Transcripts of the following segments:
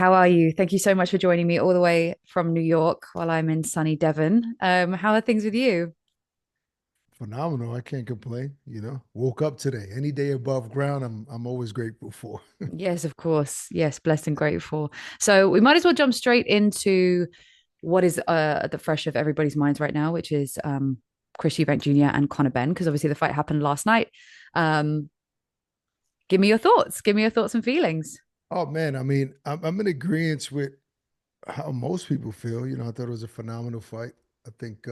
How are you? Thank you so much for joining me all the way from New York while I'm in sunny Devon. How are things with you? Phenomenal. I can't complain. Woke up today. Any day above ground, I'm always grateful for. Yes, of course. Yes, blessed and grateful. So we might as well jump straight into what is at the fresh of everybody's minds right now, which is Chris Eubank Jr. and Conor Benn, because obviously the fight happened last night. Um, Give me your thoughts. Give me your thoughts and feelings. Oh man, I mean, I'm in agreement with how most people feel. I thought it was a phenomenal fight. I think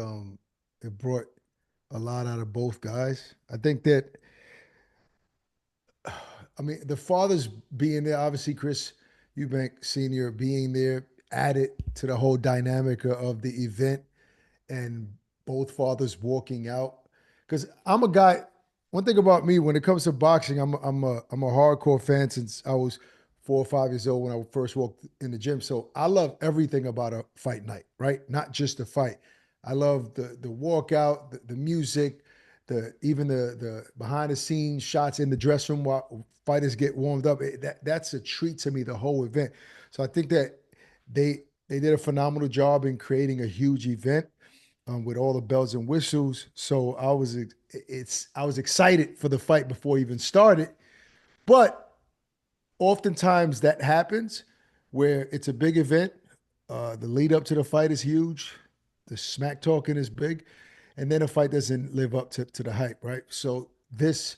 it brought a lot out of both guys. I think that I mean the fathers being there, obviously Chris Eubank Sr. being there added to the whole dynamic of the event and both fathers walking out. Because I'm a guy. One thing about me, when it comes to boxing, I'm a hardcore fan since I was 4 or 5 years old when I first walked in the gym. So I love everything about a fight night, right? Not just the fight. I love the walkout, the music, the even the behind the scenes shots in the dressing room while fighters get warmed up. That's a treat to me, the whole event. So I think that they did a phenomenal job in creating a huge event with all the bells and whistles. So I was excited for the fight before it even started. But oftentimes that happens where it's a big event. The lead up to the fight is huge. The smack talking is big, and then a fight doesn't live up to the hype, right? So this,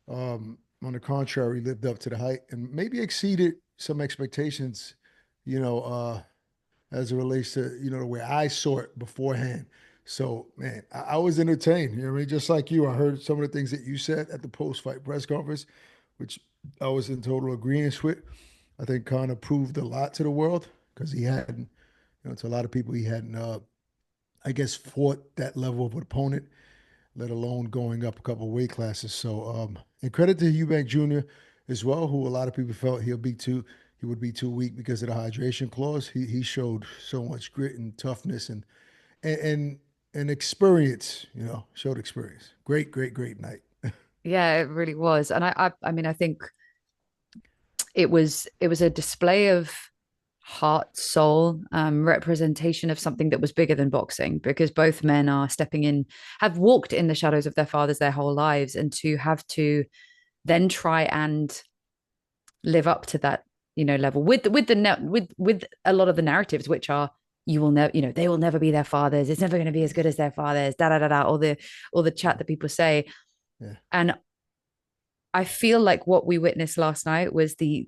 on the contrary, lived up to the hype and maybe exceeded some expectations. You know, as it relates to the way I saw it beforehand. So man, I was entertained. You know what I mean? Just like you, I heard some of the things that you said at the post-fight press conference, which I was in total agreement with. I think Conor proved a lot to the world because he hadn't, to a lot of people, he hadn't, I guess, fought that level of opponent, let alone going up a couple of weight classes. So, and credit to Eubank Jr. as well, who a lot of people felt he would be too weak because of the hydration clause. He showed so much grit and toughness and and, and experience. Showed experience. Great, great, great night. Yeah, it really was. And I mean, I think it was a display of heart, soul, representation of something that was bigger than boxing, because both men are stepping in, have walked in the shadows of their fathers their whole lives, and to have to then try and live up to that, level with a lot of the narratives, which are you will never, they will never be their fathers. It's never going to be as good as their fathers. Da da da da. All the chat that people say, Yeah. and I feel like what we witnessed last night was the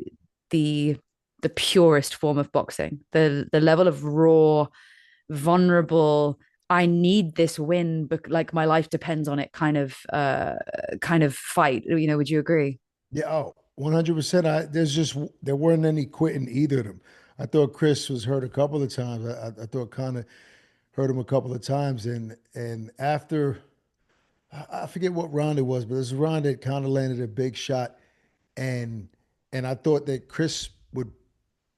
the purest form of boxing. The level of raw, vulnerable, I need this win, but like my life depends on it kind of fight. Would you agree? Yeah. Oh, 100%. There weren't any quitting either of them. I thought Chris was hurt a couple of times. I thought Connor hurt him a couple of times, and after I forget what round it was, but there's a round that kind of landed a big shot, and and I thought that Chris would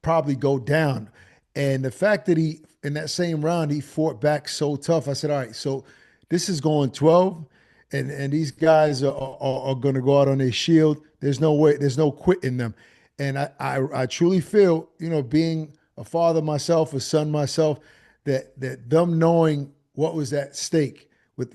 probably go down. And the fact that he in that same round he fought back so tough, I said, all right, so this is going 12, and these guys are going to go out on their shield. There's no way, there's no quitting them. And I truly feel, being a father myself, a son myself, that them knowing what was at stake with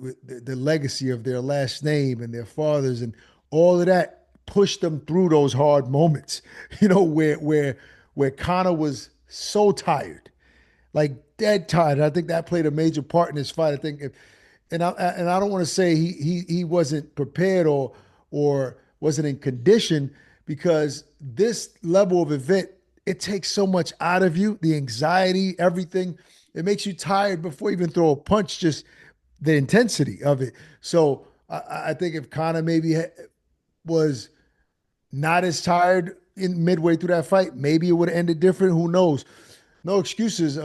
the legacy of their last name and their fathers and all of that pushed them through those hard moments, where Connor was so tired, like dead tired. I think that played a major part in this fight. I think, and I don't want to say he wasn't prepared or wasn't in condition because this level of event it takes so much out of you, the anxiety, everything. It makes you tired before you even throw a punch. Just the intensity of it. So I think if Connor maybe was not as tired in midway through that fight, maybe it would have ended different. Who knows? No excuses.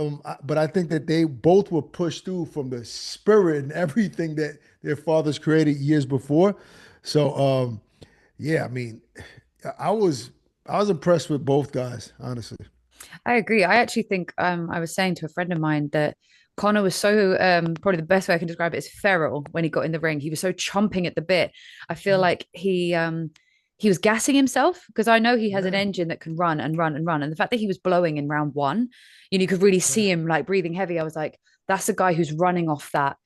But I think that they both were pushed through from the spirit and everything that their fathers created years before. So yeah, I mean, I was I was impressed with both guys, honestly. I agree. I actually think I was saying to a friend of mine that Connor was so probably the best way I can describe it is feral when he got in the ring. He was so chomping at the bit. I feel like he was gassing himself because I know he has an Yeah, engine that can run and run and run. And the fact that he was blowing in round one, you could really right. see him like breathing heavy. I was like, that's a guy who's running off that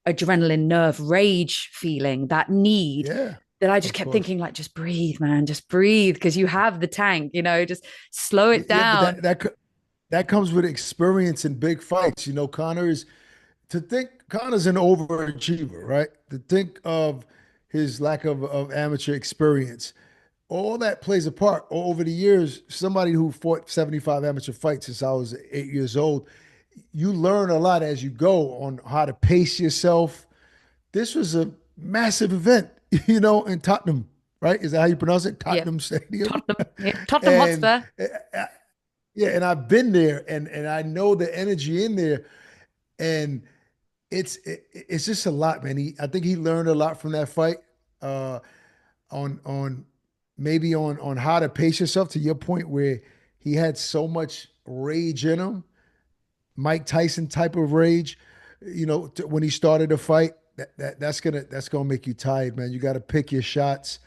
adrenaline nerve rage feeling, that need Yeah, that I just of kept course. thinking, like, just breathe, man, just breathe because you have the tank, just slow it Yeah, but down. that comes with experience in big fights. Connor is to think Connor's an overachiever, right? To think of his lack of amateur experience, all that plays a part. Over the years, somebody who fought 75 amateur fights since I was 8 years old, you learn a lot as you go on how to pace yourself. This was a massive event, in Tottenham, right? Is that how you pronounce it? Yeah. Tottenham Stadium. Tottenham. Yeah. Tottenham and Hotspur. uh, yeah, and I've been there, and I know the energy in there, and it's just a lot, man. I think he learned a lot from that fight, uh, on maybe on how to pace yourself. To your point, where he had so much rage in him, Mike Tyson type of rage, when he started a fight. That's gonna make you tired, man. You got to pick your shots,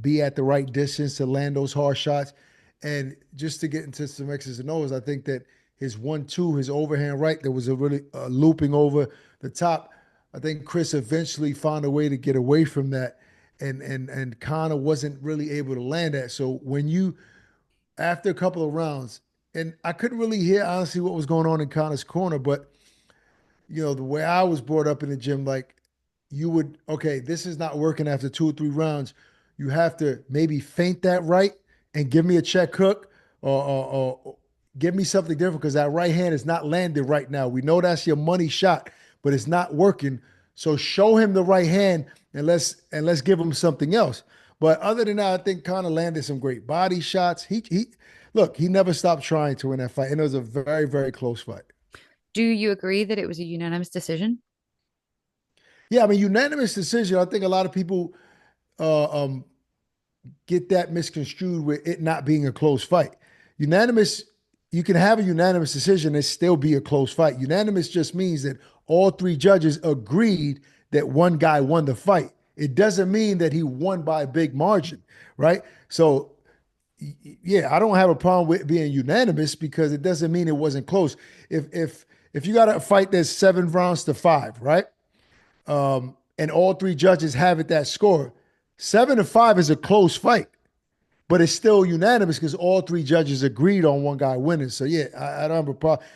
be at the right distance to land those hard shots, and just to get into some X's and O's. I think that his 1-2, his overhand right, there was a really looping over the top. I think Chris eventually found a way to get away from that, and Connor wasn't really able to land that. So when you after a couple of rounds, and I couldn't really hear honestly what was going on in Connor's corner, but the way I was brought up in the gym, like okay, this is not working after 2 or 3 rounds. You have to maybe feint that right and give me a check hook, or give me something different because that right hand is not landed right now. We know that's your money shot, but it's not working. So show him the right hand, and let's give him something else. But other than that, I think Connor landed some great body shots. He look, he never stopped trying to win that fight, and it was a very, very close fight. Do you agree that it was a unanimous decision? Yeah, I mean, unanimous decision. I think a lot of people uh, um, get that misconstrued with it not being a close fight. Unanimous, you can have a unanimous decision and still be a close fight. Unanimous just means that all three judges agreed that one guy won the fight. It doesn't mean that he won by a big margin, right? So, yeah, I don't have a problem with being unanimous because it doesn't mean it wasn't close. If you got a fight that's 7 rounds to 5, right? And all three judges have it that score. 7-5 is a close fight, but it's still unanimous because all three judges agreed on one guy winning. So yeah, I don't have a problem.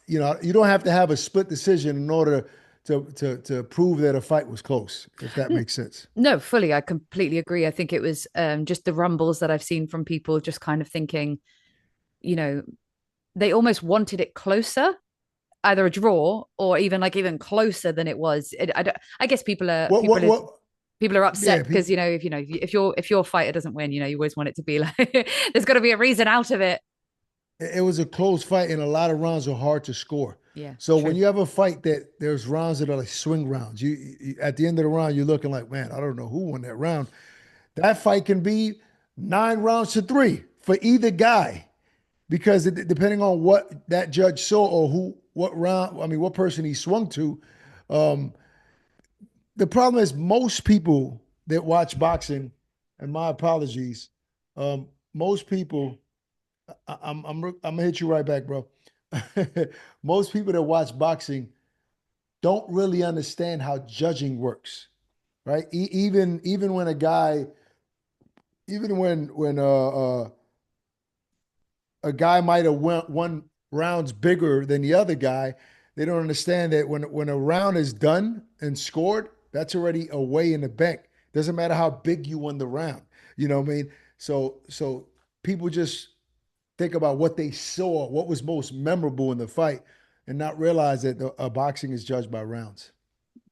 You don't have to have a split decision in order to prove that a fight was close, if that makes sense. No, fully. I completely agree. I think it was just the rumbles that I've seen from people just kind of thinking, you know, they almost wanted it closer, either a draw or even like even closer than it was. I guess people are What what what? people are upset Yeah, because if your fighter doesn't win, you always want it to be like there's got to be a reason out of it. it was a close fight, and a lot of rounds are hard to score. Yeah, So when true. you have a fight that there's rounds that are like swing rounds, at the end of the round you're looking like, man, I don't know who won that round. That fight can be 9 rounds to 3 for either guy because depending on what that judge saw or what round, I mean, what person he swung to. Um, the problem is most people that watch boxing, and my apologies, most people, I'm gonna hit you right back, bro. Most people that watch boxing don't really understand how judging works, right? Even when a guy, even when a guy might have won rounds bigger than the other guy, they don't understand that when a round is done and scored, that's already away in the bank. Doesn't matter how big you won the round. You know what I mean? So people just think about what they saw, what was most memorable in the fight, and not realize that boxing is judged by rounds.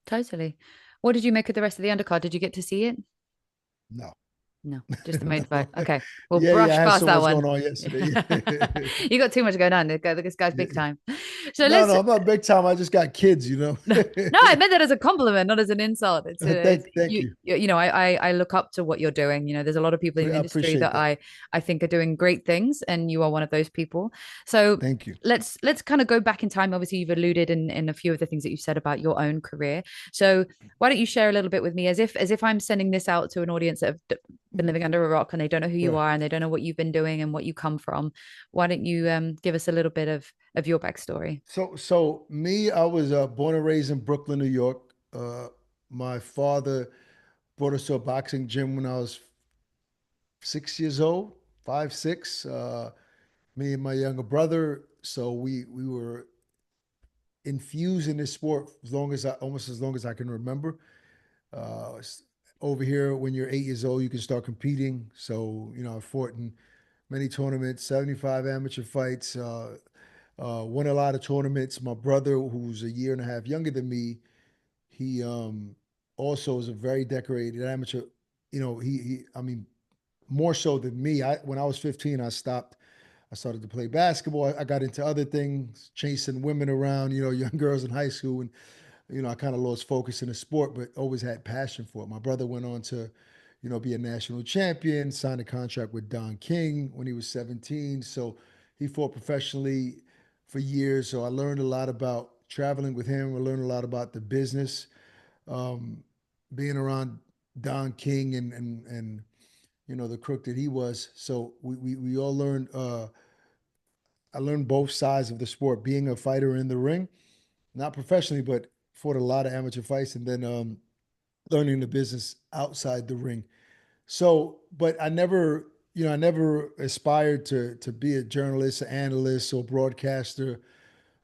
Totally. What did you make of the rest of the undercard? Did you get to see it? No. No, just the main fight. No. Okay, we'll Yeah, brush I had past so that much one. going on yesterday. You got too much going on. This guy's big Yeah. time. So No, let's. no, I'm not big time. I just got kids. No, I meant that as a compliment, not as an insult. Thank you. I look up to what you're doing. There's a lot of people in the I industry appreciate that that. I think are doing great things, and you are one of those people. So Thank you. let's kind of go back in time. Obviously, you've alluded in a few of the things that you said about your own career. So why don't you share a little bit with me, as if I'm sending this out to an audience that have been living under a rock and they don't know who you Right. are and they don't know what you've been doing and what you come from. Why don't you give us a little bit of your backstory? So me, I was born and raised in Brooklyn, New York. My father brought us to a boxing gym when I was 6 years old, 5, 6. Me and my younger brother. So we were infused in this sport as long as almost as long as I can remember. Uh, Over here, when you're 8 years old, you can start competing. So I fought in many tournaments, 75 amateur fights. Won a lot of tournaments. My brother, who's a year and a half younger than me, he also is a very decorated amateur. I mean, more so than me. When I was 15, I stopped. I started to play basketball. I got into other things, chasing women around, young girls in high school, and I kind of lost focus in the sport, but always had passion for it. My brother went on to, be a national champion, signed a contract with Don King when he was 17. So he fought professionally for years. So I learned a lot about traveling with him. I learned a lot about the business, um, being around Don King and the crook that he was. So we all learned. I learned both sides of the sport. Being a fighter in the ring, not professionally, but fought a lot of amateur fights, and then learning the business outside the ring. So, but I never aspired to be a journalist, an analyst, or broadcaster,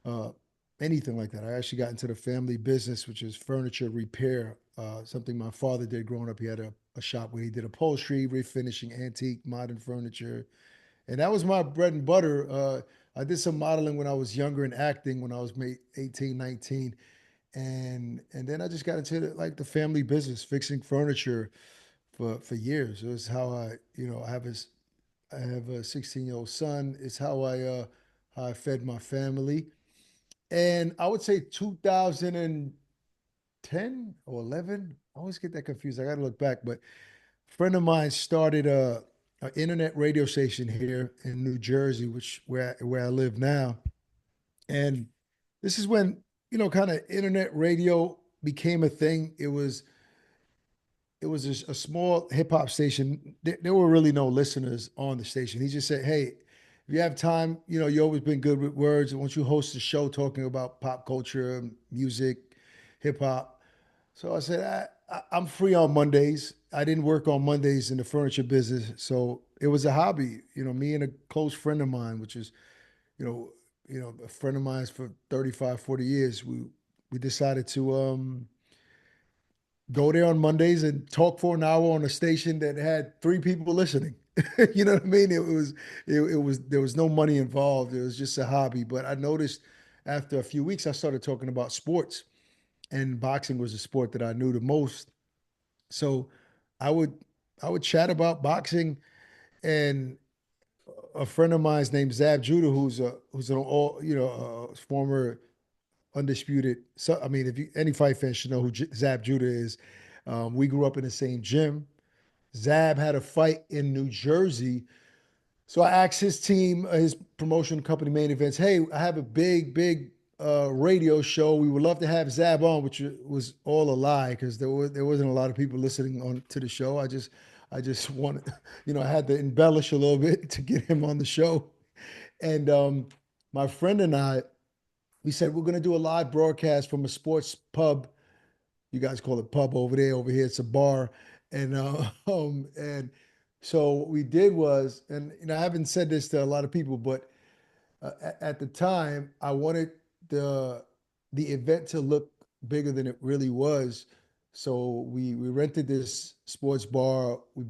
uh, anything like that. I actually got into the family business, which is furniture repair, something my father did growing up. He had a shop where he did upholstery, refinishing antique, modern furniture, and that was my bread and butter. I did some modeling when I was younger and acting when I was 18, 19. And then I just got into the family business, fixing furniture for years. It was how I have a 16-year-old son. It's how I fed my family. And I would say 2010 or 11. I always get that confused. I got to look back, but a friend of mine started a internet radio station here in New Jersey, which where I live now. And this is when, kind of internet radio became a thing. It was a small hip hop station. There were really no listeners on the station. He just said, "Hey, if you have time, you always been good with words. Why don't you host a show talking about pop culture, music, hip hop?" So I said, I'm free on Mondays. I didn't work on Mondays in the furniture business, so it was a hobby. Me and a close friend of mine, which is you know, a friend of mine for 35, 40 years. We decided to go there on Mondays and talk for an hour on a station that had 3 people listening. You know what I mean? It was there was no money involved. It was just a hobby. But I noticed after a few weeks, I started talking about sports, and boxing was the sport that I knew the most. So I would I would chat about boxing, and a friend of mine's named Zab Judah, who's an all former undisputed. So I mean, if you any fight fan should know who Zab Judah is. We grew up in the same gym. Zab had a fight in New Jersey, so I asked his team, his promotion company, Main Events, "Hey, I have a big radio show. We would love to have Zab on," which was all a lie because there wasn't a lot of people listening on to the show. I just wanted, I had to embellish a little bit to get him on the show. And my friend and I, we said we're going to do a live broadcast from a sports pub. You guys call it pub over there. Over here, it's a bar. And and so what we did was, and I haven't said this to a lot of people, but at the time, I wanted the the event to look bigger than it really was. So we rented this sports bar. We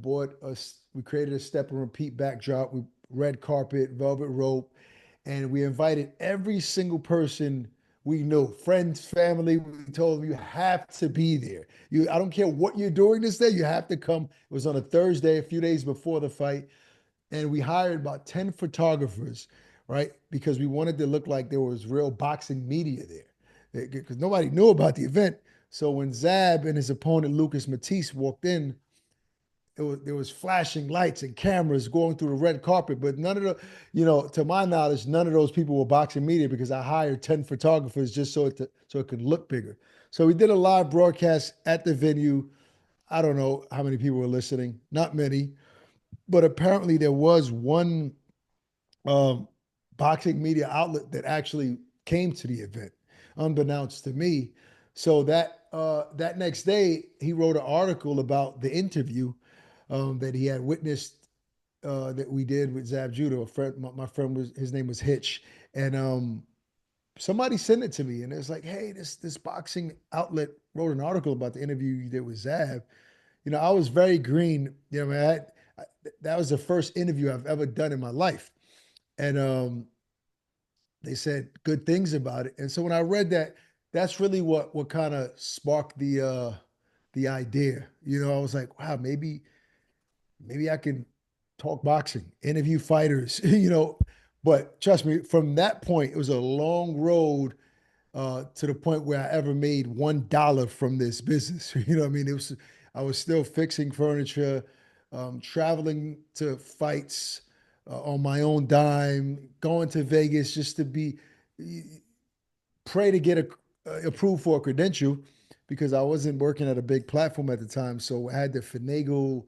created a step and repeat backdrop. We red carpet, velvet rope, and we invited every single person we knew, friends, family. We told them you have to be there. I don't care what you're doing this day, you have to come. It was on a Thursday, a few days before the fight, and we hired about 10 photographers, right? Because we wanted to look like there was real boxing media there. Because nobody knew about the event. So when Zab and his opponent Lucas Matisse walked in, there was flashing lights and cameras going through the red carpet, but none of to my knowledge, none of those people were boxing media because I hired 10 photographers just so it could look bigger. So we did a live broadcast at the venue. I don't know how many people were listening, not many, but apparently there was one um, boxing media outlet that actually came to the event, unbeknownst to me. So that next day, he wrote an article about the interview that he had witnessed that we did with Zab Judah. A friend, my friend was his name was Hitch, and somebody sent it to me, and it's like, hey, this boxing outlet wrote an article about the interview you did with Zab. You know, I was very green. You know, man, that was the first interview I've ever done in my life, and they said good things about it. And so when I read that, that's really what kind of sparked the idea. You know, I was like, wow, maybe I can talk boxing, interview fighters, you know. But trust me, from that point, it was a long road to the point where I ever made $1 from this business. You know what I mean? It was I was still fixing furniture, traveling to fights on my own dime, going to Vegas just to be pray to get approved for a credential because I wasn't working at a big platform at the time. So I had to finagle.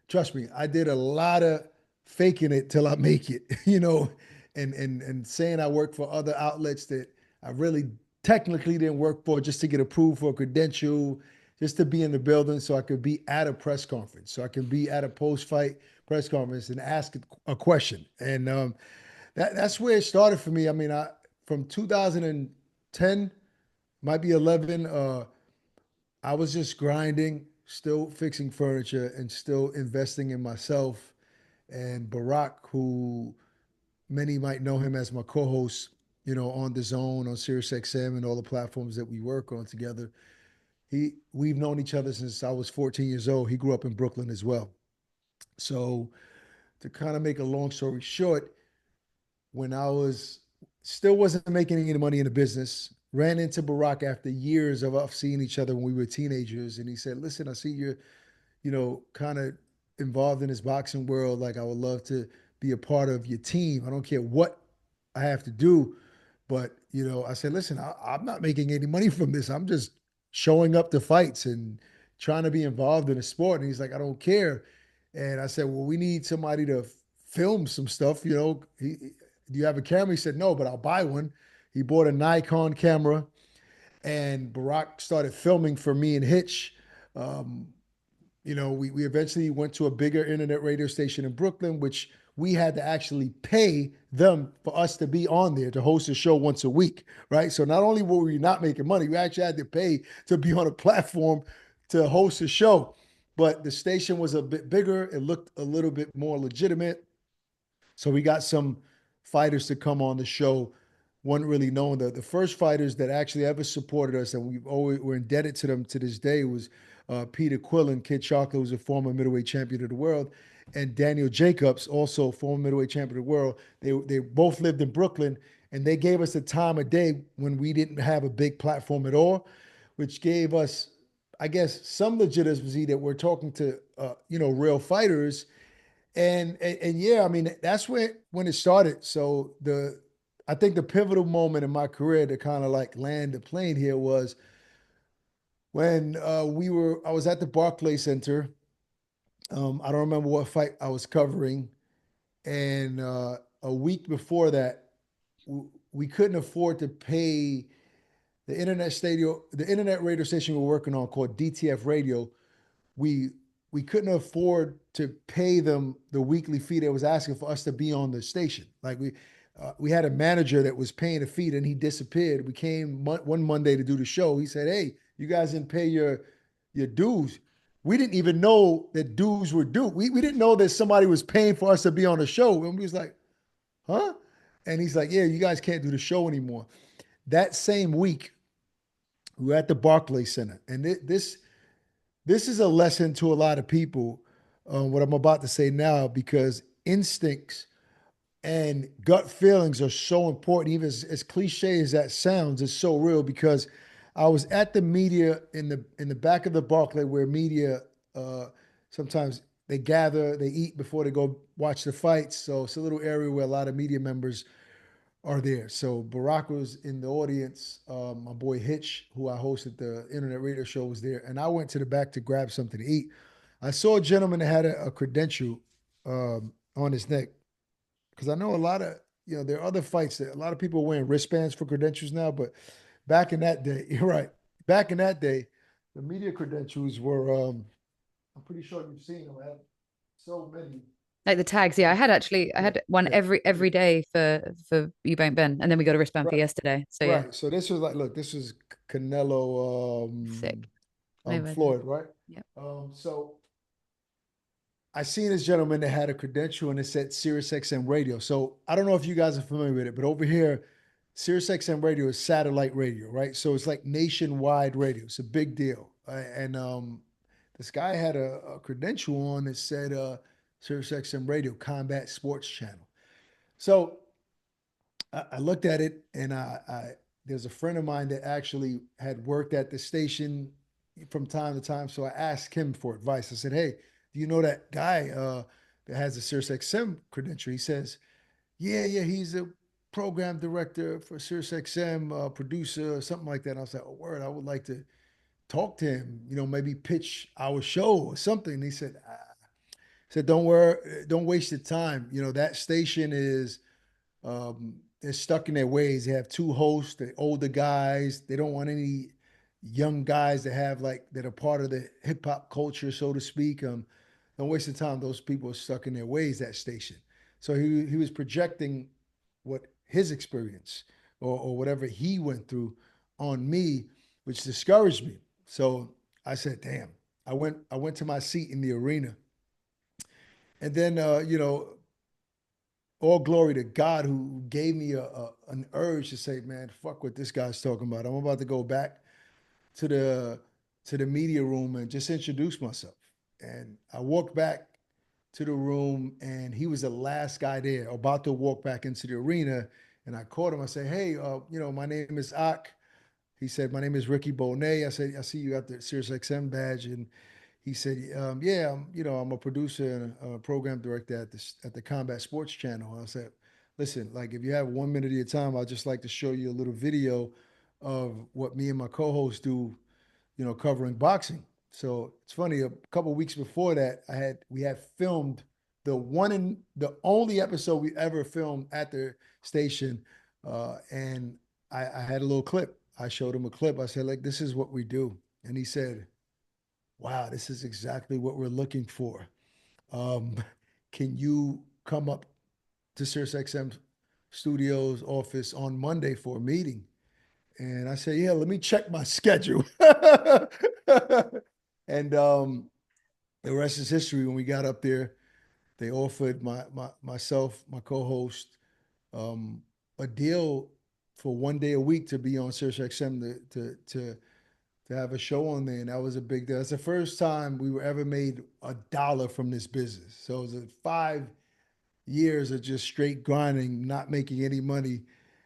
Trust me, I did a lot of faking it till I make it, you know, and saying I work for other outlets that I really technically didn't work for just to get approved for a credential, just to be in the building so I could be at a press conference, so I can be at a post-fight press conference and ask a question. And that's where it started for me. I mean, I from 2010, might be 11. I was just grinding, still fixing furniture, and still investing in myself. And Barack, who many might know him as my co-host, you know, on the Zone, on SiriusXM, and all the platforms that we work on together. We've known each other since I was 14 years old. He grew up in Brooklyn as well. So to kind of make a long story short, when I was still wasn't making any money in the business, ran into Barack after years of us seeing each other when we were teenagers, and he said, "Listen, I see you're, you know, kind of involved in this boxing world. Like, I would love to be a part of your team. I don't care what I have to do." But, you know, I said, listen, I'm not making any money from this. I'm just showing up to fights and trying to be involved in the sport. And he's like, I don't care. And I said, well, we need somebody to film some stuff. You know, do you have a camera? He said, no, but I'll buy one. He bought a Nikon camera, and Barack started filming for me and Hitch. Um, you know, we eventually went to a bigger internet radio station in Brooklyn, which we had to actually pay them for us to be on there to host a show once a week, right? So not only were we not making money, we actually had to pay to be on a platform to host a show. But the station was a bit bigger. It looked a little bit more legitimate. So we got some fighters to come on the show. One really known the first fighters that actually ever supported us, and we're indebted to them to this day, was Peter Quillen, Kid Chocolate, who's a former middleweight champion of the world, and Daniel Jacobs, also former middleweight champion of the world. They both lived in Brooklyn, and they gave us the time of day when we didn't have a big platform at all, which gave us, I guess, some legitimacy that we're talking to, you know, real fighters and yeah, I mean that's when it started. So I think the pivotal moment in my career to kind of like land the plane here was when I was at the Barclay Center. I don't remember what fight I was covering, and a week before that, we couldn't afford to pay the internet radio station we were working on called DTF Radio. we we couldn't afford to pay them the weekly fee they was asking for us to be on the station. Like we had a manager that was paying a fee, and he disappeared. We came one Monday to do the show. He said, "Hey, you guys didn't pay your dues." We didn't even know that dues were due. We didn't know that somebody was paying for us to be on the show. And we was like, "Huh?" And he's like, "Yeah, you guys can't do the show anymore." That same week, we were at the Barclay Center, and this is a lesson to a lot of people, what I'm about to say now, because instincts and gut feelings are so important. Even as cliche as that sounds, it's so real because I was at the media in the back of the Barclay where media uh, sometimes they gather, they eat before they go watch the fights. So it's a little area where a lot of media members are there. So Barack was in the audience. My boy Hitch, who I hosted the internet radio show, was there, and I went to the back to grab something to eat. I saw a gentleman that had a credential on his neck because I know a lot of there are other fights that a lot of people are wearing wristbands for credentials now, but back in that day, you're right. Back in that day, the media credentials were. I'm pretty sure you've seen them. I have so many. Like the tags, yeah. I Yeah, had one yeah, every yeah. day for Eubank Ben, and then we got a wristband for Right, yesterday. So yeah, right. So this was like, look, this was Canelo, sick. Mayweather. Floyd, right? Yeah. So I seen this gentleman that had a credential and it said SiriusXM Radio. So I don't know if you guys are familiar with it, but over here, SiriusXM Radio is satellite radio, right? So it's like nationwide radio. It's a big deal. And this guy had a credential on that said SiriusXM Radio Combat Sports Channel. So I looked at it, and there's a friend of mine that actually had worked at the station from time to time. So I asked him for advice. I said, "Hey, do you know that guy that has a SiriusXM credential?" He says, "Yeah, yeah, he's a program director for SiriusXM, producer, something like that." And I was like, "Oh, word, I would like to talk to him. Maybe pitch our show or something." And he said, "Don't worry, don't waste your time. That station is." They're stuck in their ways. They have two hosts, the older guys. They don't want any young guys that have like that are part of the hip hop culture, so to speak. Don't waste the time. Those people are stuck in their ways. That station. So he was projecting what his experience or whatever he went through on me, which discouraged me. So I said, "Damn." I went to my seat in the arena, and then all glory to God who gave me an urge to say, man, fuck what this guy's talking about. I'm about to go back to the media room and just introduce myself. And I walked back to the room, and he was the last guy there, about to walk back into the arena. And I called him. I said, "Hey, my name is Ak." He said, "My name is Ricky Bonet." I said, "I see you got the SiriusXM badge." And he said, "Yeah, I'm a producer and a program director at the Combat Sports Channel." I said, "Listen, like if you have 1 minute of your time, I'd just like to show you a little video of what me and my co-host do, covering boxing." So it's funny. A couple of weeks before that, we had filmed the only episode we ever filmed at the station, and I had a little clip. I showed him a clip. I said, like, this is what we do, and he said, "Wow, this is exactly what we're looking for. Um, can you come up to SiriusXM Studios office on Monday for a meeting?" And I said, "Yeah, let me check my schedule." And the rest is history. When we got up there, they offered myself, my co-host, um, a deal for 1 day a week to be on SiriusXM to have a show on there, and that was a big deal. That's the first time we were ever made $1 from this business. So it was 5 years of just straight grinding, not making any money,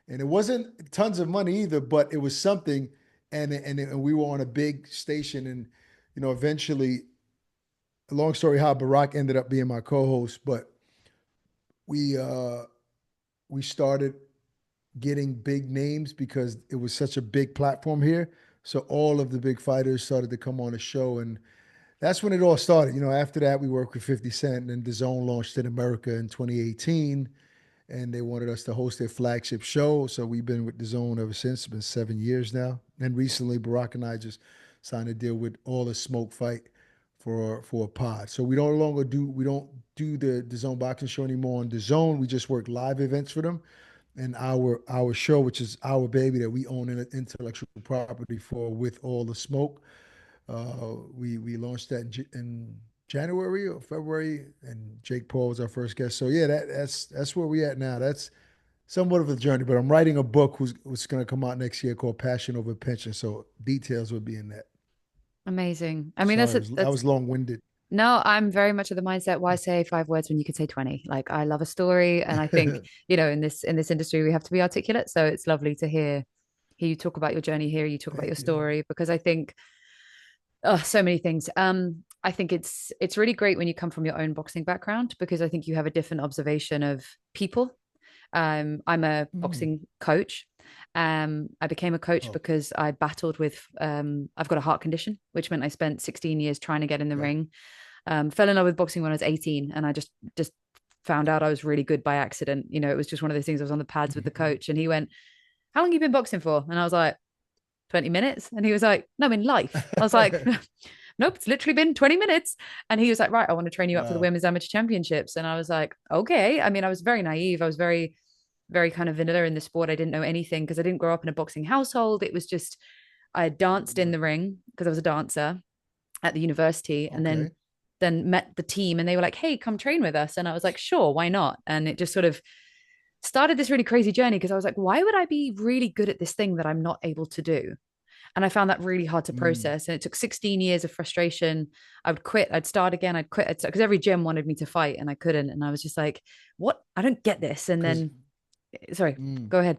and it wasn't tons of money either, but it was something. And we were on a big station, and eventually, long story how Barack ended up being my co-host, but we uh, we started getting big names because it was such a big platform here. So all of the big fighters started to come on the show, and that's when it all started. After that, we worked with 50 Cent, and DAZN launched in America in 2018, and they wanted us to host their flagship show. So we've been with DAZN ever since. It's been 7 years now. And recently, Barack and I just signed a deal with All the Smoke Fight for a pod. So we don't do the DAZN boxing show anymore on DAZN. We just work live events for them, and our show, which is our baby that we own intellectual property for, with All the Smoke. We launched that in January or February, and Jake Paul was our first guest. So yeah, that's where we at now. That's somewhat of a journey, but I'm writing a book who's going to come out next year called Passion Over Pension. So details will be in that. Amazing. I mean, Sorry, I that's was long winded. no, I'm very much of the mindset, why say 5 words when you could say 20? Like I love a story. And I think, in this industry, we have to be articulate. So it's lovely to hear you talk about your journey, here you talk about your Thank you. story, because I think so many things. I think it's really great when you come from your own boxing background, because I think you have a different observation of people. I'm a Mm. boxing coach. I became a coach Oh, because I battled with I've got a heart condition, which meant I spent 16 years trying to get in the okay. ring. Fell in love with boxing when I was 18, and I just found out I was really good by accident. You know, it was just one of those things. I was on the pads with the Mhm. coach, and he went, "How long have you been boxing for?" And I was like, 20 minutes. And he was like, "No, in life." I was like, "Nope, it's literally been 20 minutes." And he was like, "Right, I want to train you up for the Wow. women's amateur championships." And I was like, "Okay." I mean, I was very naive. I was very kind of vanilla in the sport. I didn't know anything because I didn't grow up in a boxing household. It was just, I danced in Right. the ring because I was a dancer at the university, and Okay. then met the team, and they were like, "Hey, come train with us." And I was like, "Sure, why not?" And it just sort of started this really crazy journey because I was like, why would I be really good at this thing that I'm not able to do? And I found that really hard to Mm. process. And it took 16 years of frustration. I would quit, I'd start again, I'd quit because every gym wanted me to fight and I couldn't. And I was just like, what? I don't get this. And Because then, sorry, mm. go ahead.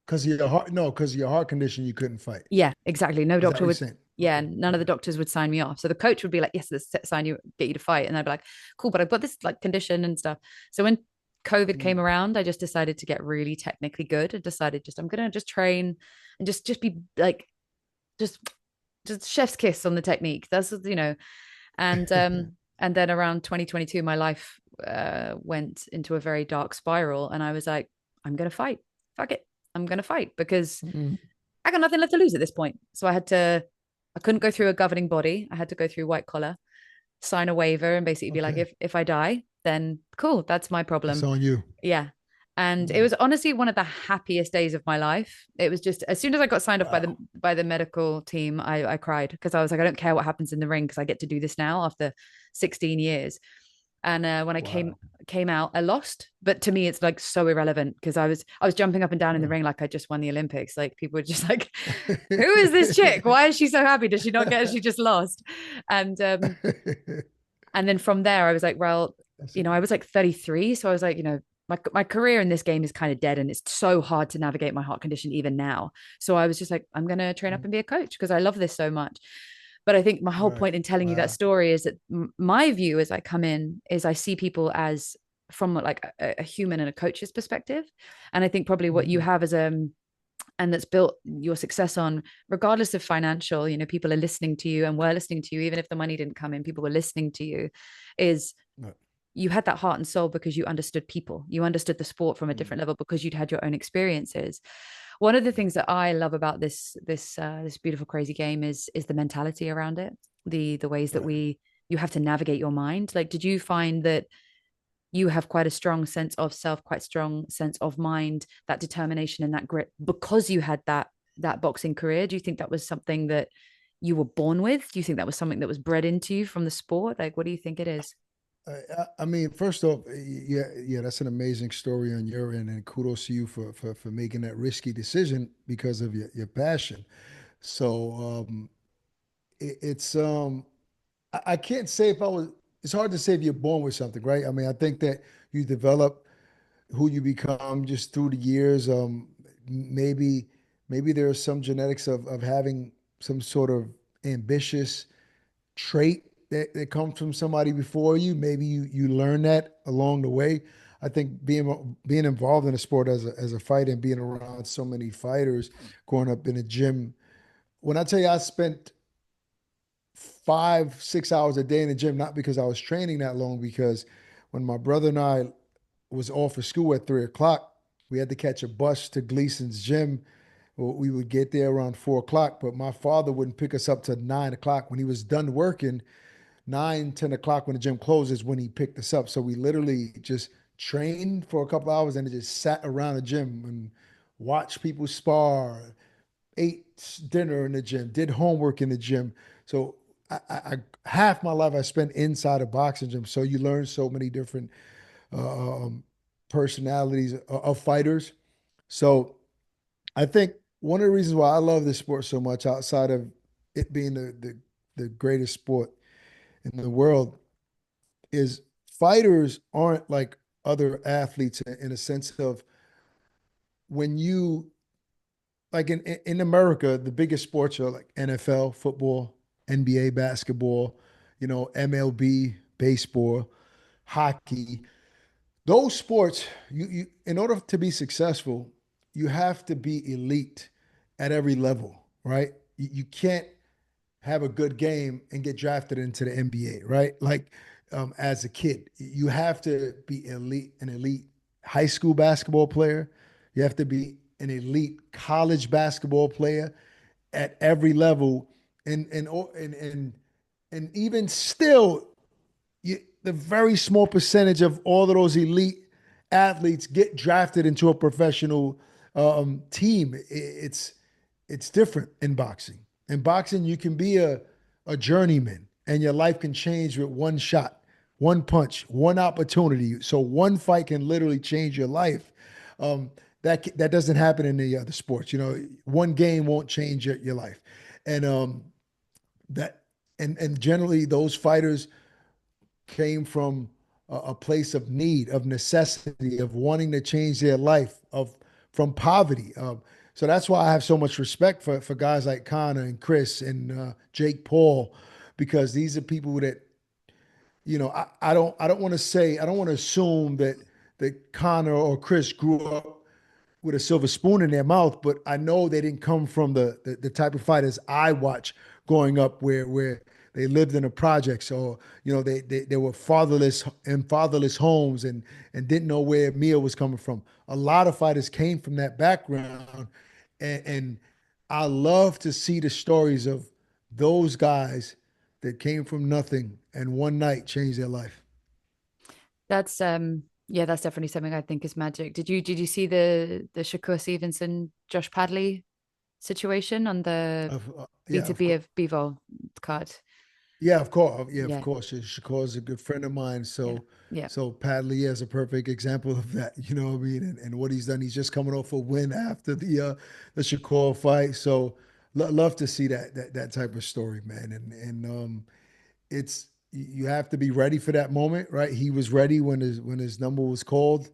Because of your heart, no, because of your heart condition, you couldn't fight. Yeah, exactly. No Is that what doctor you're would, saying? yeah, Okay. none of the Okay. doctors would sign me off. So the coach would be like, yes, let's sign you, get you to fight. And I'd be like, cool, but I've got this like condition and stuff. So when COVID came Mm. around, I just decided to get really technically good and decided just, I'm going to just train and just be like, just, just chef's kiss on the technique. That's, and then around 2022, my life went into a very dark spiral. And I was like, I'm going to fight. Fuck it. I'm going to fight because Mm. I got nothing left to lose at this point. So I couldn't go through a governing body. I had to go through white collar, sign a waiver, and basically be like, Okay. if I die, then cool, that's my It's problem. on you. Yeah. And it Mm. was honestly one of the happiest days of my life. It was just as soon as I got signed off by the Wow. medical team, I cried because I was like, I don't care what happens in the ring because I get to do this now after 16 years. And when I Wow. came out, I lost. But to me, it's like so irrelevant because I was jumping up and down in the Yeah. ring like I just won the Olympics. Like people were just like, "Who is this chick? Why is she so happy? Does she not get it? She just lost?" And and then from there, I was like, well, That's I was like 33, so I was like, my career in this game is kind of dead, and it's so hard to navigate my heart condition even now. So I was just like, I'm gonna train up mm. and be a coach because I love this so much. But I think my whole Right. point in telling you that Wow. story is that my view as I come in is I see people as from like a human and a coach's perspective, and I think probably what you Hmm. have as and that's built your success on, regardless of financial, people are listening to you and were listening to you even if the money didn't come in, people were listening to you, is Right. you had that heart and soul because you understood people, you understood the sport from a Mm. different level because you'd had your own experiences. One of the Right. things that I love about this beautiful crazy game is the mentality around it, the ways that Right. you have to navigate your mind. Like, did you find that you have quite a strong sense of self, quite strong sense of mind, that determination and that grit because you had that boxing career? Do you think that was something that you were born with? Do you think that was something that was bred into you from the sport? Like, what do you think it is? I mean, first off, yeah, yeah, that's an amazing story on your end, and kudos to you for making that risky decision because of your passion. So it's I can't say if I was. It's hard to say if you're born with something, right? I mean, I think that you develop who you become just through the years. Maybe maybe there's some genetics of having some sort of ambitious trait that comes from somebody before you. Maybe you learn that along the way. I think being involved in a sport as a fighter and being around so many fighters, growing up in a gym. When I tell you I spent 5, 6 hours a day in the gym, not because I was training that long, because when my brother and I was off for school at 3 o'clock, we had to catch a bus to Gleason's gym. Well, we would get there around 4 o'clock, but my father wouldn't pick us up till 9 o'clock. When he was done working, 9, 10 o'clock when the gym closes when he picked us up. So we literally just trained for a couple hours and just sat around the gym and watched people spar, ate dinner in the gym, did homework in the gym. So half my life I spent inside a boxing gym. So you learn so many different um, personalities of fighters. So I think one of the reasons why I love this sport so much, outside of it being the greatest sport in the world, is fighters aren't like other athletes in a sense of when you like in America, the biggest sports are like NFL, football, NBA, basketball, MLB, baseball, hockey. those sports, you in order to be successful, you have to be elite at every level, right? You can't have a good game and get drafted into the NBA, right? Like as a kid, you have to be elite, an elite high school basketball player. You have to be an elite college basketball player at every level, and even still, the very small percentage of all of those elite athletes get drafted into a professional team. It's different in boxing. In boxing, you can be a journeyman, and your life can change with one shot, one punch, one opportunity. So one fight can literally change your life. That doesn't happen in the other sports. You know, one game won't change your life, and that and generally those fighters came from a place of need, of necessity, of wanting to change their life, of from poverty. So that's why I have so much respect for guys like Connor and Chris and Jake Paul, because these are people that I don't want to say, I don't want to assume that Connor or Chris grew up with a silver spoon in their mouth, but I know they didn't come from the type of fighters I watch growing up, where they lived in the projects, or they were fatherless in fatherless homes, and didn't know where a meal was coming from. A lot of fighters came from that background, and I love to see the stories of those guys that came from nothing and one night changed their life. That's yeah, that's definitely something I think is magic. Did you see the Shakur Stevenson Josh Padley situation on the Yeah, of B2B course. of Bivol card? Yeah, of course. Yeah, of Yeah, course. Shakur is a good friend of mine. yeah, So, yeah. so Padley is a perfect example of that. You know what I mean? And what he's done. He's just coming off a win after the Shakur fight. So, love to see that type of story, man. And it's you have to be ready for that moment, right? He was ready when his number was called,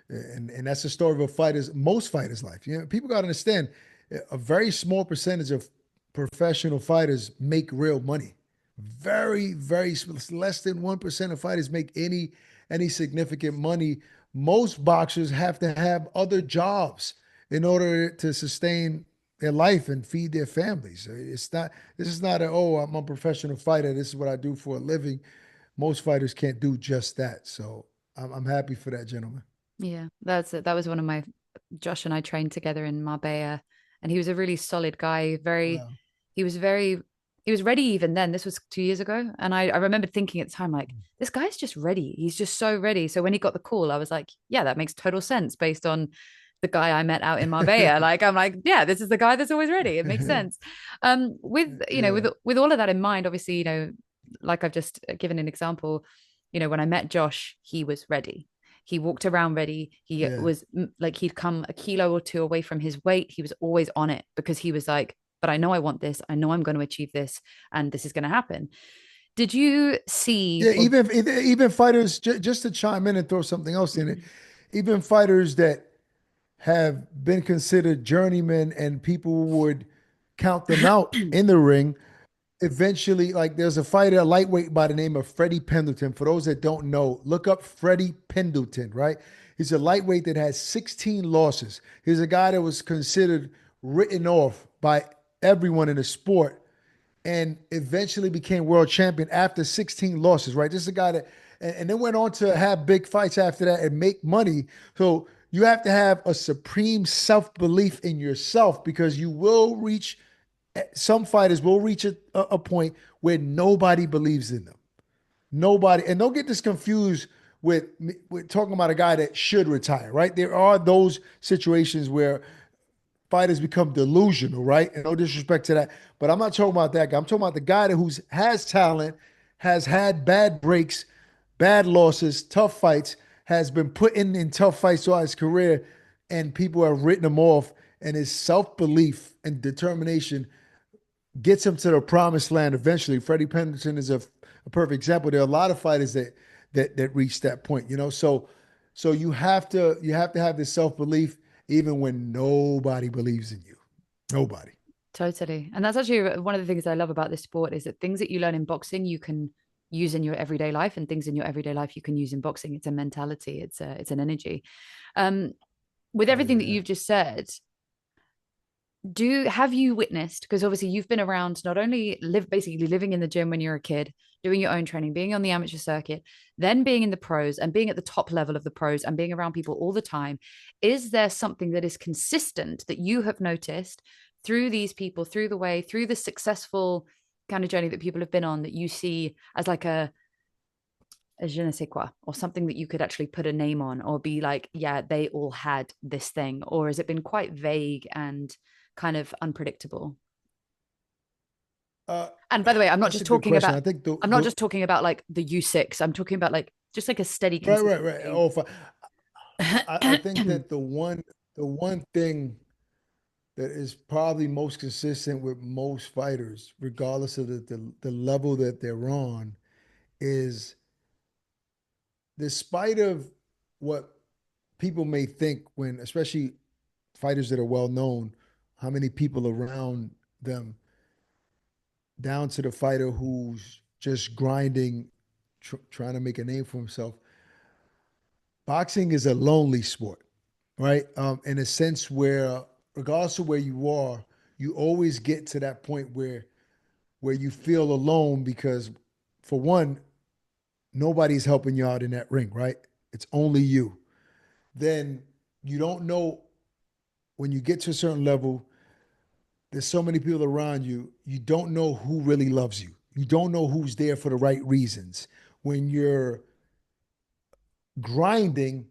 and that's the story of a fighter's most fighters' life. You know, people got to understand, a very small percentage of professional fighters make real money. Very less than 1% of fighters make any significant money. Most boxers have to have other jobs in order to sustain their life and feed their families. It's not. This is not I'm a professional fighter. This is what I do for a living. Most fighters can't do just that. So I'm happy for that gentleman. Yeah, that's it. That was one of my Josh and I trained together in Marbella, and he was a really solid guy. Wow. He was very, he was ready even then. This was 2 years ago, and I remember thinking at the time, like, this guy's just ready. He's just so ready. So when he got the call, I was like, yeah, that makes total sense based on the guy I met out in Marbella. Like, I'm like, yeah, this is the guy that's always ready. It makes sense. With Yeah. with all of that in mind, obviously, like I've just given an example. When I met Josh, he was ready. He walked around ready. He Yeah. was like, he'd come a kilo or two away from his weight. He was always on it because he was like, but I know I want this. I know I'm going to achieve this, and this is going to happen. Did you see Yeah, or even fighters, just to chime in and throw something else in it, even fighters that have been considered journeymen and people would count them out in the ring. Eventually, like there's a fighter, a lightweight by the name of Freddie Pendleton. For those that don't know, look up Freddie Pendleton, right? He's a lightweight that has 16 losses. He's a guy that was considered written off by everyone in the sport and eventually became world champion after 16 losses, right? This is a guy that, and then went on to have big fights after that and make money. So you have to have a supreme self belief in yourself, because you will reach, some fighters will reach a point where nobody believes in them. Nobody, and don't get this confused with talking about a guy that should retire, right? There are those situations where fighters become delusional, right? And no disrespect to that, but I'm not talking about that guy. I'm talking about the guy that who's has talent, has had bad breaks, bad losses, tough fights, has been put in tough fights throughout his career, and people have written him off. And his self belief and determination gets him to the promised land eventually. Freddie Pendleton is a perfect example. There are a lot of fighters that reach that point, So you have to have this self belief even when nobody believes in you. Nobody. totally? And that's actually one of the things I love about this sport is that things that you learn in boxing, you can use in your everyday life, and things in your everyday life you can use in boxing. It's a mentality, it's an energy. um with Oh everything that yeah. you've just said, do have you witnessed, because obviously you've been around, not only basically living in the gym when you're a kid, doing your own training, being on the amateur circuit, then being in the pros and being at the top level of the pros and being around people all the time, is there something that is consistent that you have noticed through these people, through the successful kind of journey that people have been on, that you see as like a je ne sais quoi, or something that you could actually put a name on, or be like, yeah, they all had this thing? Or has it been quite vague and kind of unpredictable? Uh, And by the way, that's a good question. I think I'm not just talking about like the U6. I'm talking about like just like a steady right. consistency. Oh, I think that the one thing that is probably most consistent with most fighters, regardless of the level that they're on, is despite of what people may think when, especially fighters that are well known, how many people around them, down to the fighter who's just grinding, trying to make a name for himself. Boxing is a lonely sport, right? In a sense where, regardless of where you are, you always get to that point where you feel alone because, for one, nobody's helping you out in that ring, right? It's only you. Then you don't know when you get to a certain level, there's so many people around you, you don't know who really loves you. You don't know who's there for the right reasons. When you're grinding,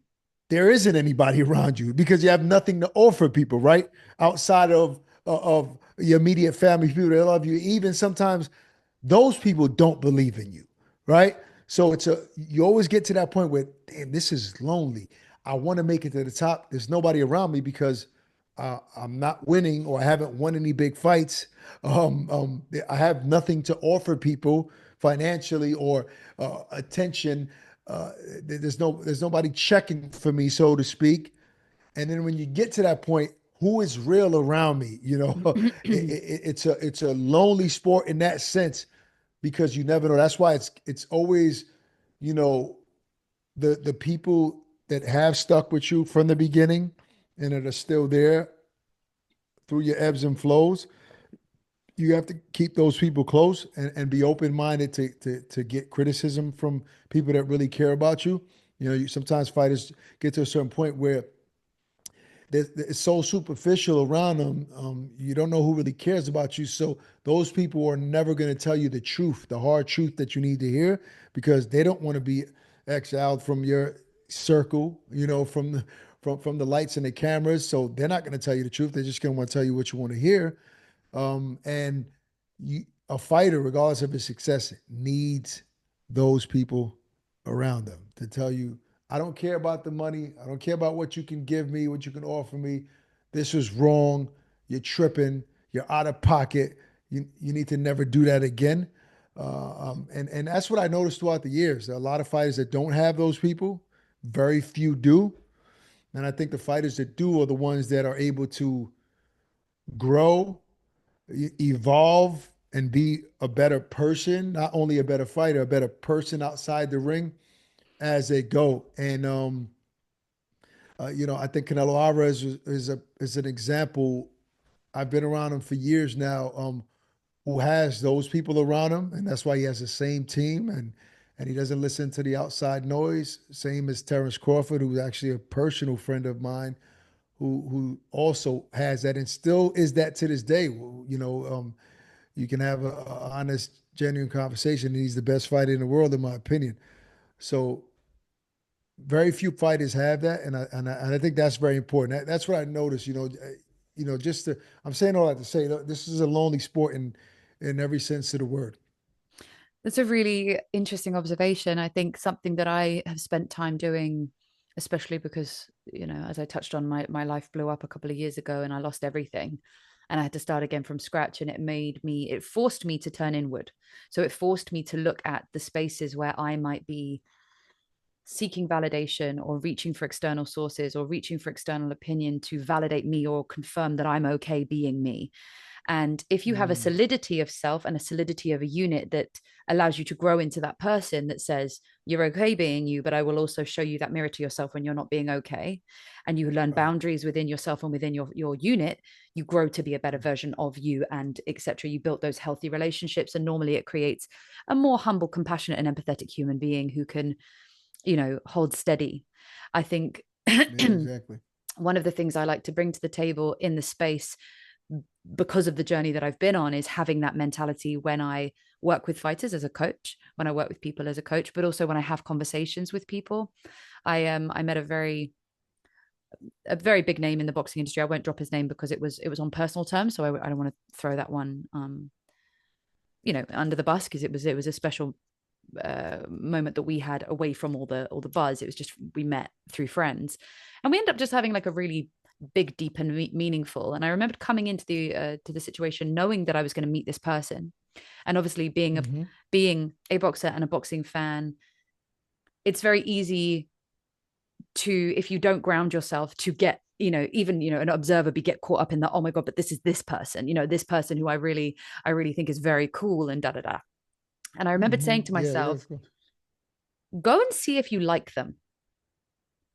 there isn't anybody around you because you have nothing to offer people, right? Outside of your immediate family, people that love you. Even sometimes those people don't believe in you, right? So you always get to that point where, damn, this is lonely. I want to make it to the top. There's nobody around me because I'm not winning, or I haven't won any big fights. I have nothing to offer people financially or attention. There's nobody checking for me, so to speak. And then when you get to that point, who is real around me? It's a lonely sport in that sense because you never know. That's why it's always, you know, the people that have stuck with you from the beginning and that are still there through your ebbs and flows. You have to keep those people close and be open minded to get criticism from people that really care about you. Sometimes fighters get to a certain point where it's so superficial around them. You don't know who really cares about you. So those people are never going to tell you the truth, the hard truth that you need to hear, because they don't want to be exiled from your circle, from the lights and the cameras. So they're not going to tell you the truth. They're just going to want to tell you what you want to hear. And a fighter, regardless of his success, needs those people around them to tell you, I don't care about the money. I don't care about what you can give me, what you can offer me. This is wrong. You're tripping. You're out of pocket. You need to never do that again. And that's what I noticed throughout the years. There are a lot of fighters that don't have those people. Very few do. And I think the fighters that do are the ones that are able to grow, evolve, and be a better person, not only a better fighter, a better person outside the ring as they go. And I think Canelo Alvarez is an example. I've been around him for years now, who has those people around him, and that's why he has the same team, and he doesn't listen to the outside noise. Same as Terence Crawford, who's actually a personal friend of mine, who also has that and still is that to this day. You can have a honest, genuine conversation, and he's the best fighter in the world, in my opinion. So very few fighters have that, and I think that's very important. That's what I noticed. I'm saying all that to say this is a lonely sport in every sense of the word. That's a really interesting observation. I think something that I have spent time doing, especially because, as I touched on, my life blew up a couple of years ago and I lost everything. And I had to start again from scratch. And it forced me to turn inward. So it forced me to look at the spaces where I might be seeking validation, or reaching for external sources, or reaching for external opinion to validate me or confirm that I'm okay being me. And if you have a Mm, solidity of self and a solidity of a unit that allows you to grow into that person that says, you're okay being you, but I will also show you that mirror to yourself when you're not being okay. And you learn right. boundaries within yourself and within your unit, you grow to be a better version of you and etc. You built those healthy relationships. And normally it creates a more humble, compassionate, and empathetic human being who can, hold steady. I think Yeah, exactly. one of the things I like to bring to the table in the space, because of the journey that I've been on, is having that mentality when I work with fighters as a coach, when I work with people as a coach, but also when I have conversations with people. I met a very big name in the boxing industry. I won't drop his name because it was on personal terms, so I don't want to throw that one under the bus, because it was a special moment that we had away from all the buzz. It was just, we met through friends, and we ended up just having like a really big, deep, and meaningful. And I remembered coming into the situation knowing that I was going to meet this person, and obviously Hmm. being a boxer and a boxing fan, it's very easy to, if you don't ground yourself, to get, even, an observer, be get caught up in the, oh my god, but this is this person, this person who I really think is very cool, and da da da. And I remembered Hmm. saying to Yeah, yeah, myself, of course. go and see if you like them,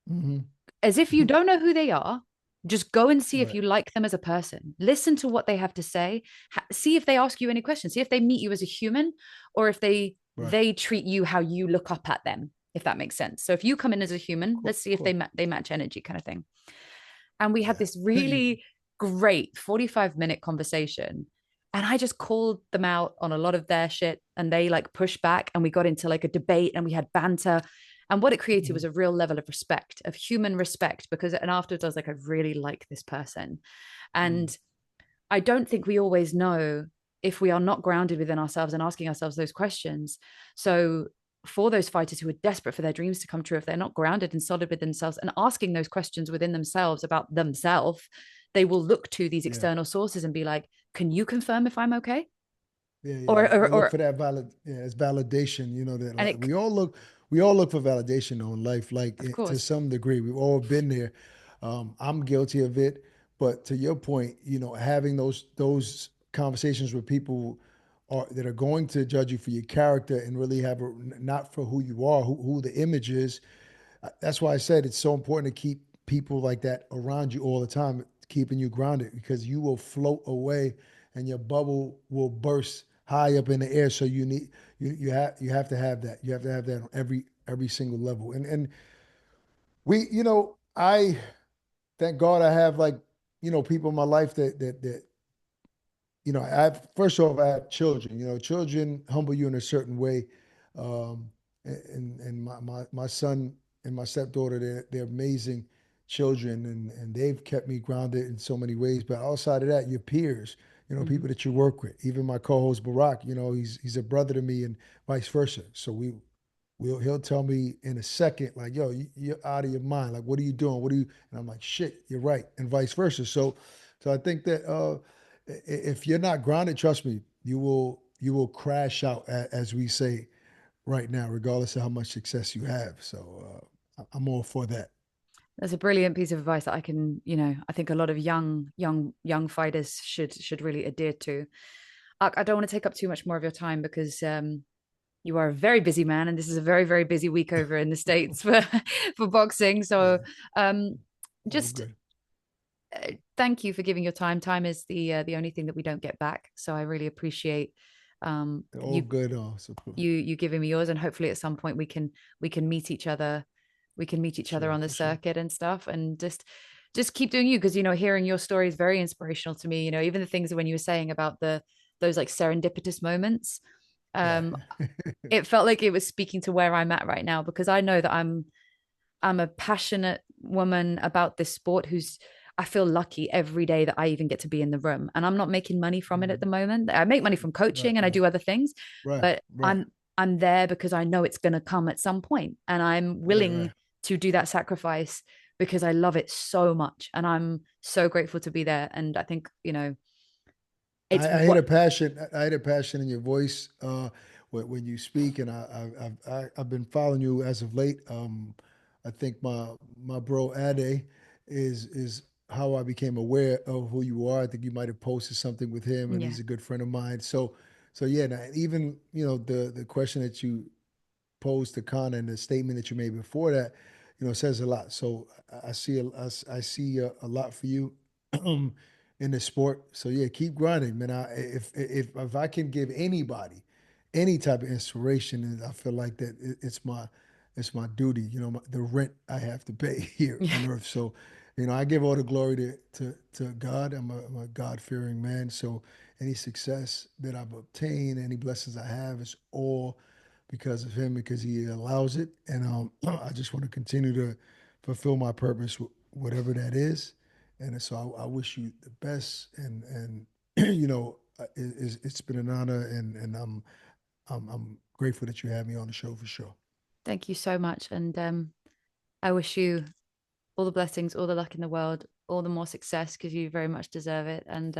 Hmm. as if you don't know who they are. Just go and see if Right, you like them as a person. Listen to what they have to say. See if they ask you any questions. See if they meet you as a human, or if they right. they treat you how you look up at them. If that makes sense. So if you come in as a human, let's see Of if they course. they match energy, kind of thing. And we had Yeah. this really great 45-minute conversation. And I just called them out on a lot of their shit, and they like pushed back, and we got into like a debate, and we had banter. And what it created was Hmm. a real level of respect, of human respect, because, and afterwards I was like, I really like this person. Hmm. And I don't think we always know if we are not grounded within ourselves and asking ourselves those questions. So for those fighters who are desperate for their dreams to come true, if they're not grounded and solid with themselves and asking those questions within themselves about themselves, they will look to these Yeah. external sources and be like, can you confirm if I'm okay? Yeah, yeah. Or or, They look or for that yeah, it's validation, that and like, it, we all look for validation though in life, like of to course. some degree. We've all been there. I'm guilty of it, but to your point, having those conversations with people that are going to judge you for your character and really not for who you are, who the image is. That's why I said it's so important to keep people like that around you all the time, keeping you grounded, because you will float away and your bubble will burst high up in the air. So you have to have that. You have to have that on every single level. And I thank God I have, like, people in my life that I have, first off, I have children. Children humble you in a certain way. Um, and my son and my stepdaughter, they're amazing children, and they've kept me grounded in so many ways. But outside of that, your peers, Mm-hmm. people that you work with, even my co-host Barack, he's a brother to me, and vice versa. So he'll tell me in a second, like, yo, you're out of your mind. Like, what are you doing? What are you? And I'm like, shit, you're right, and vice versa. So I think that if you're not grounded, trust me, you will crash out, as we say right now, regardless of how much success you have. So I'm all for that. That's a brilliant piece of advice that I think a lot of young fighters should really adhere to. I don't want to take up too much more of your time, because you are a very busy man, and this is a very, very busy week over in the States for for boxing. So Yeah, um, all just good, thank you for giving your time. Time is the only thing that we don't get back. So I really appreciate all you good. Also, you giving me yours, and hopefully at some point we can meet each other. We can meet for each other sure, on the for sure. circuit and stuff, and just keep doing you, because hearing your story is very inspirational to me. Even the things when you were saying about those like serendipitous moments, Right, um it felt like it was speaking to where I'm at right now, because I know that I'm a passionate woman about this sport who's, I feel lucky every day that I even get to be in the room, and I'm not making money from it at the mhm, moment. I make money from right, coaching and I right, do other things, right, but right, I'm there because I know it's going to come at some point, and I'm right, willing right. to do that sacrifice because I love it so much, and I'm so grateful to be there. And I think, it's I hear what the passion. I hear the passion in your voice when you speak, and I've been following you as of late. I think my bro Ade is how I became aware of who you are. I think you might have posted something with him, and Yeah. he's a good friend of mine. So yeah, now, even the question that you posed to Connor and the statement that you made before that, says a lot. So I see a lot for you in the sport. So yeah, keep grinding, man. If I can give anybody any type of inspiration, and I feel like that it's my duty. The rent I have to pay here Yeah. on earth. So, I give all the glory to God. I'm a God fearing man. So any success that I've obtained, any blessings I have, is all because of him, because he allows it. And I just want to continue to fulfill my purpose, whatever that is. And so I wish you the best. And it's been an honor, and I'm grateful that you had me on the show for sure. Thank you so much. And I wish you all the blessings, all the luck in the world, all the more success because you very much deserve it. And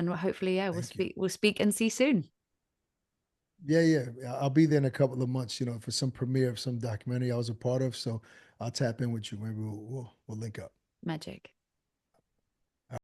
hopefully, yeah, Thank you. we'll speak and see soon. Yeah, yeah. I'll be there in a couple of months, for some premiere of some documentary I was a part of. So I'll tap in with you. Maybe we'll link up. Magic.